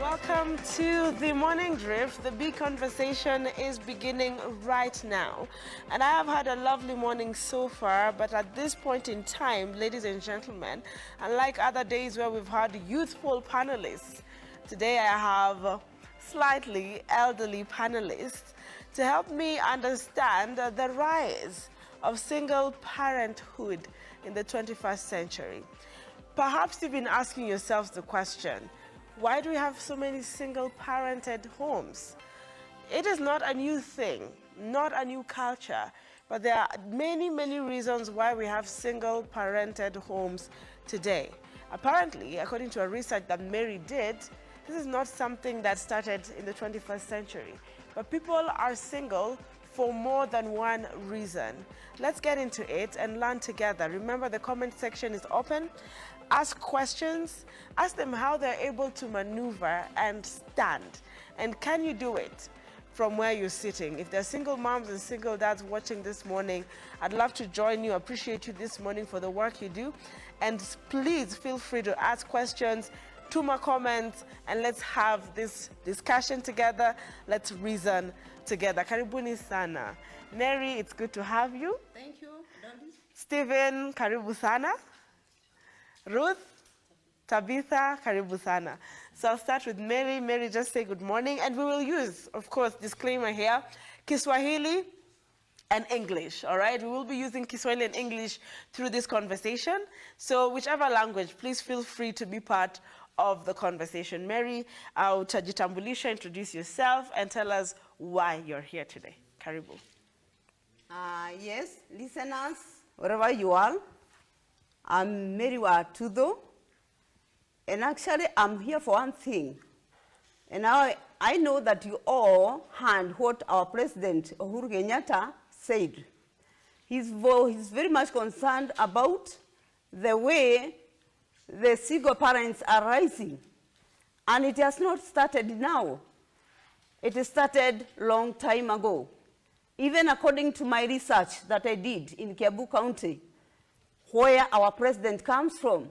Welcome to the Morning Drift. The big conversation is beginning right now. And I have had a lovely morning so far, but at this point in time, ladies and gentlemen, unlike other days where we've had youthful panelists, today I have slightly elderly panelists to help me understand the rise of single parenthood in the 21st century. Perhaps you've been asking yourselves the question, why do we have so many single-parented homes? It is not a new thing, not a new culture, but there are many, many reasons why we have single-parented homes today. Apparently, according to a research that Mary did, this is not something that started in the 21st century, but people are single for more than one reason. Let's get into it and learn together. Remember, the comment section is open. Ask questions, ask them how they're able to maneuver and stand. And can you do it from where you're sitting? If there are single moms and single dads watching this morning, I'd love to join you, appreciate you this morning for the work you do. And please feel free to ask questions, to my comments, and let's have this discussion together. Let's reason together. Karibuni sana. Mary, it's good to have you. Thank you, Dolly. Stephen, karibu sana. Ruth, Tabitha, karibu sana. So I'll start with Mary. Mary, just say good morning. And we will use, of course, disclaimer here, Kiswahili and English, all right? We will be using Kiswahili and English through this conversation. So whichever language, please feel free to be part of the conversation. Mary, utajitambulisha, introduce yourself, and tell us why you're here today. Karibu. Yes, listeners, wherever you are, I'm Mary Tudo, and actually I'm here for one thing. And I know that you all heard what our President Uhuru Kenyatta said. He's very much concerned about the way the single parents are rising. And it has not started now. It started long time ago. Even according to my research that I did in Kiambu County, where our president comes from,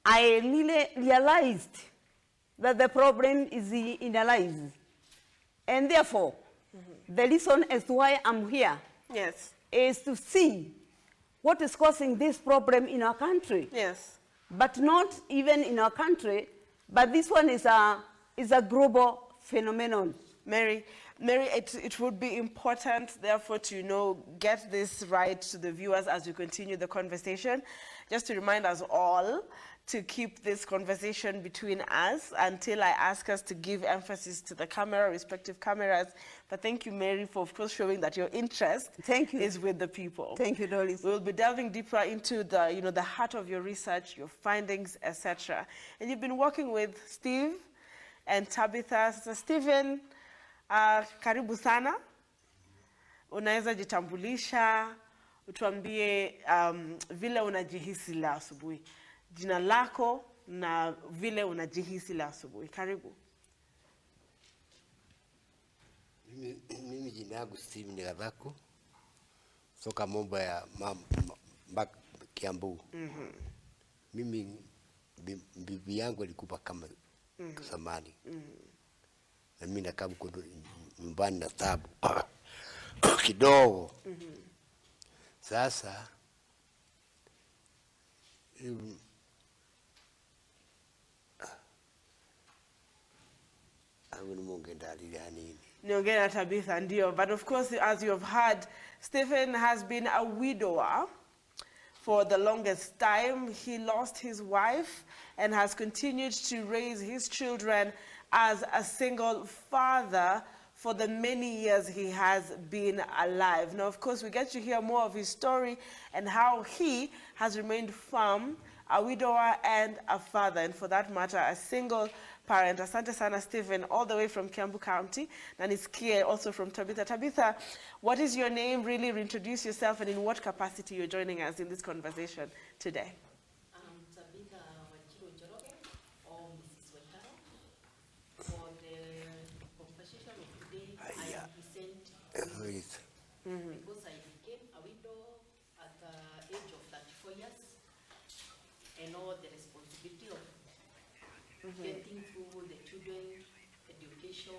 I really realized that the problem is in our lives. And therefore, the reason as to why I'm here is to see what is causing this problem in our country. Yes. But not even in our country, but this one is a global phenomenon. Mary, it would be important, therefore, to get this right to the viewers as we continue the conversation. Just to remind us all to keep this conversation between us until I ask us to give emphasis to the camera, respective cameras. But thank you, Mary, for of course showing that your interest is with the people. Thank you, Doris. We'll be delving deeper into the the heart of your research, your findings, etc. And you've been working with Steve and Tabitha. So Stephen, karibu sana. Unaweza jitambulisha, utuambie vile unajihisi la asubuhi. Jina lako na vile unajihisi la asubuhi. Karibu. Mimi jina yangu Steve Nigadhaku. Soka mambo ya Kiambu. Mimi bibi yangu alikufa kama zamani. Na mimi nakaa mkono nyumbani na tabu kidogo. Sasa Niongea Tabitha ndio, but of course, as you have heard, Stephen has been a widower for the longest time. He lost his wife and has continued to raise his children as a single father for the many years he has been alive. Now, of course, we get to hear more of his story and how he has remained firm, a widower and a father, and for that matter, a single parent. Asante sana, Stephen, all the way from Kiambu County, and it's Kia, also from Tabitha. Tabitha, what is your name? Really reintroduce yourself, and in what capacity you're joining us in this conversation today. Tabitha or Mrs. Wetaro. For the conversation of today, I present because I became a widow at the age of 34 years, and all the responsibility of getting through the children, education,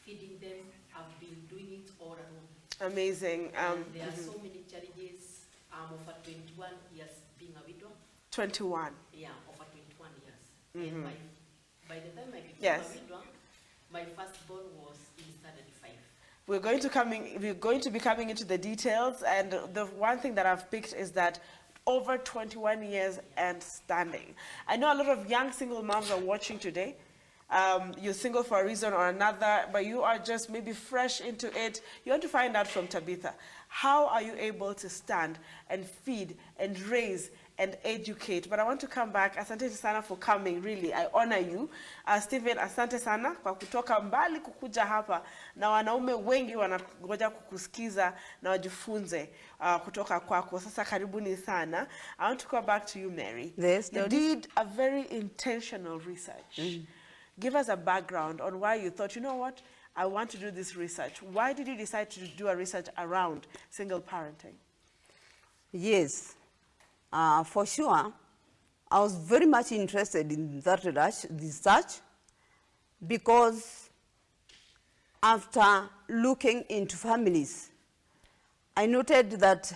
feeding them. I've been doing it all alone. Amazing. And there are so many challenges. I'm over 21 years being a widow. 21. Yeah, over 21 years. And by the time I became Yes. a widow, my firstborn was in standard 5. We're going to be coming into the details, and the one thing that I've picked is that over 21 years and standing. I know a lot of young single moms are watching today. You're single for a reason or another, but you are just maybe fresh into it. You want to find out from Tabitha, how are you able to stand and feed and raise and educate? But I want to come back. Asante sana for coming, really. I honor you. Stephen, asante sana kwa kutoka mbali kukuja hapa, na wanaume wengi wanangoja kukusikiza na wajifunze kutoka kwako. Sasa karibuni sana. I want to go back to you, Mary. Yes, you did a very intentional research. Give us a background on why you thought, you know what, I want to do this research. Why did you decide to do a research around single parenting? Yes, for sure. I was very much interested in that research because after looking into families, I noted that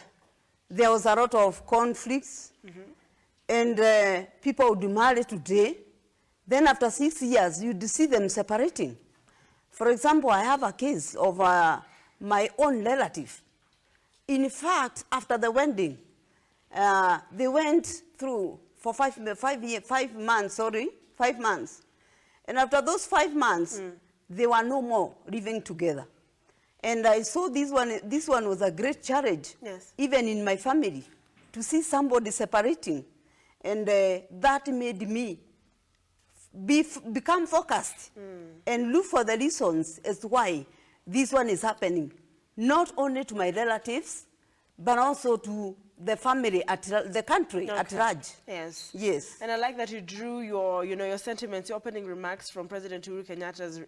there was a lot of conflicts, and people would marry today. Then after 6 years, you'd see them separating. For example, I have a case of my own relative. In fact, after the wedding, they went through for 5 months. And after those 5 months, they were no more living together. And I saw this one was a great challenge, Yes. even in my family, to see somebody separating. And that made me become focused and look for the reasons as to why this one is happening, not only to my relatives, but also to the family, the country at large. Yes. Yes. And I like that you drew your, your sentiments, your opening remarks from President Uhuru Kenyatta's,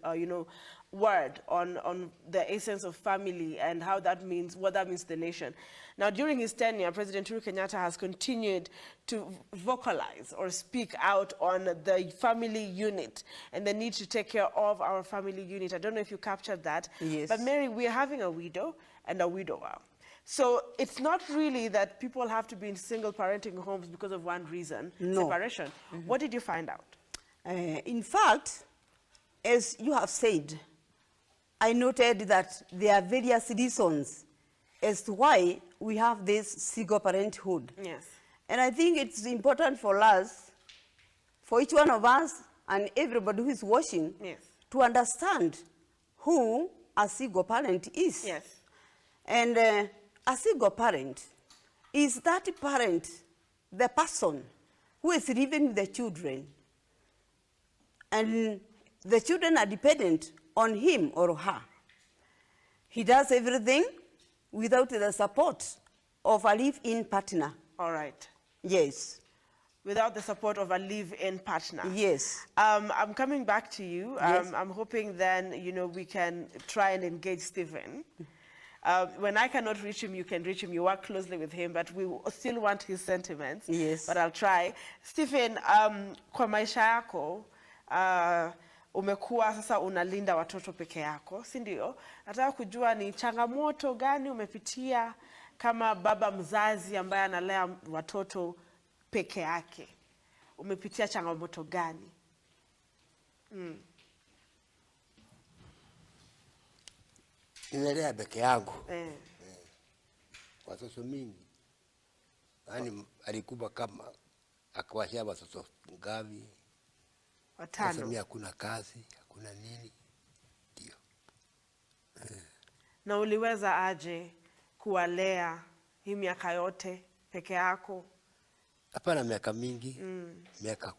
word on the essence of family and how that means, what that means to the nation. Now, during his tenure, President Uhuru Kenyatta has continued to vocalize or speak out on the family unit and the need to take care of our family unit. I don't know if you captured that. Yes. But Mary, we're having a widow and a widower. So it's not really that people have to be in single parenting homes because of one reason, No. separation. What did you find out? In fact, as you have said, I noted that there are various reasons as to why we have this single parenthood. Yes. And I think it's important for us, for each one of us and everybody who is watching, Yes. to understand who a single parent is. Yes. And a single parent is that parent, the person who is living with the children, and the children are dependent on him or her. He does everything without the support of a live-in partner. All right. Yes. Without the support of a live-in partner. Yes. I'm coming back to you. Yes. I'm hoping then, we can try and engage Stephen. When I cannot reach him, you can reach him. You work closely with him, but we still want his sentiments. Yes. But I'll try. Stephen, kwa maisha yako, umekuwa sasa unalinda watoto peke yako, si ndio? Nataka kujua ni changamoto gani umepitia kama baba mzazi ambaye analea watoto peke yake. Umepitia changamoto gani? Ninalea peke yangu. Eh. Watoto mingi. Yaani alikuwa kama akawashia watoto ngavi. 5. Sasa mimi hakuna kazi, hakuna nini. Ndio. Na uliweza aje kuwalea hii miaka yote peke yako? Hapana, miaka mingi. Miaka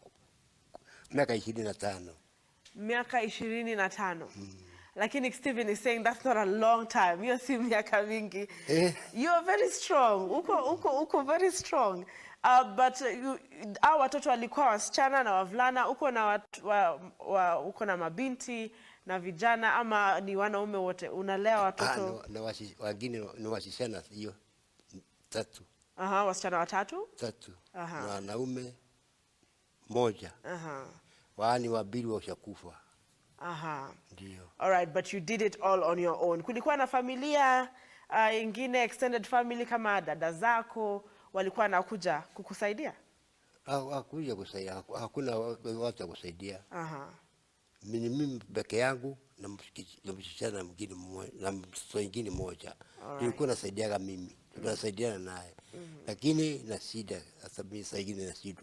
25. Miaka 25. Lakini Stephen is saying that's not a long time. Hiyo si miaka mingi. You're very strong. Uko very strong. But hao watoto walikuwa wasichana na wavulana, uko na mabinti na vijana, ama ni wanaume wote unalea watoto? Na wengine ni wasichana hiyo 3. Wasichana 3? 3. Na wanaume 1. Waani wabili washakufa. Aha. Ndio. All right, but you did it all on your own. Kulikuwa na familia ingine, extended family kama dada zako walikuwa nakuja kukusaidia? Hakuja kusaidia, hakuna watu kusaidia. Aha. Mimi peke yangu na msichana mwingine mmoja na mtoto mwingine mmoja. Nilikuwa nasaidiaga mimi. Tunasaidiana naye. Lakini na shida, hasa mimi saa ingine na shida.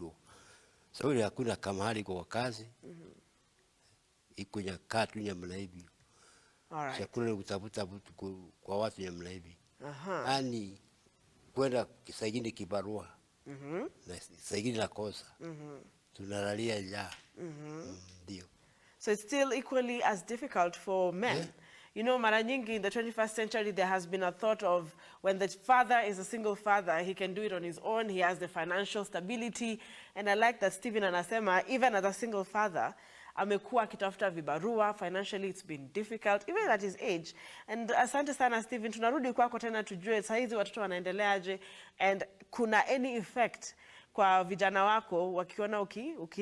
Sababu hakuna kama hali kwa kazi. Iko nyakaa tu namna hivi. Alright. Chakula ni kutafuta kwa watu namna hivi. Aha. Yaani kwenda saa ingine kibarua. Na saa ingine nakosa. Tunalalia njaa. Ndio. So it's still equally as difficult for men. Yeah. You know, mara nyingi in the 21st century, there has been a thought of when the father is a single father, he can do it on his own, he has the financial stability. And I like that Stephen anasema, even as a single father, amekuwa akitafuta vibarua, financially it's been difficult, even at his age. And asante sana Stephen, tunarudi kwako tena tujue, saizi watoto wanaendeleaje, and kuna any effect kwa vijana wako wakiona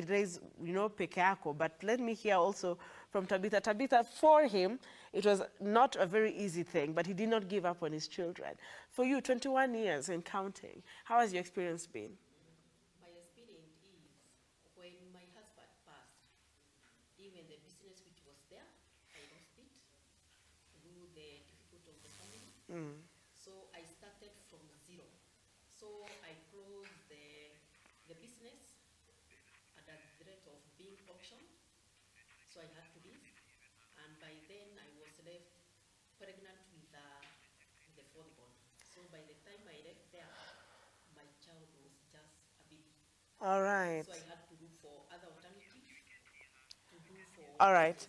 raise, you know, peke yako. But let me hear also from Tabitha. Tabitha, for him, it was not a very easy thing, but he did not give up on his children. For you, 21 years and counting, how has your experience been? My experience is when my husband passed, even the business which was there, I lost it through the difficulty of the family. So I started from zero. So I closed the business at the threat of being auctioned. So I had to leave. And by then I was left pregnant with the fourth born. So by the time I left there, my child was just a baby. All right. So I had to look for other alternatives to do for. All right.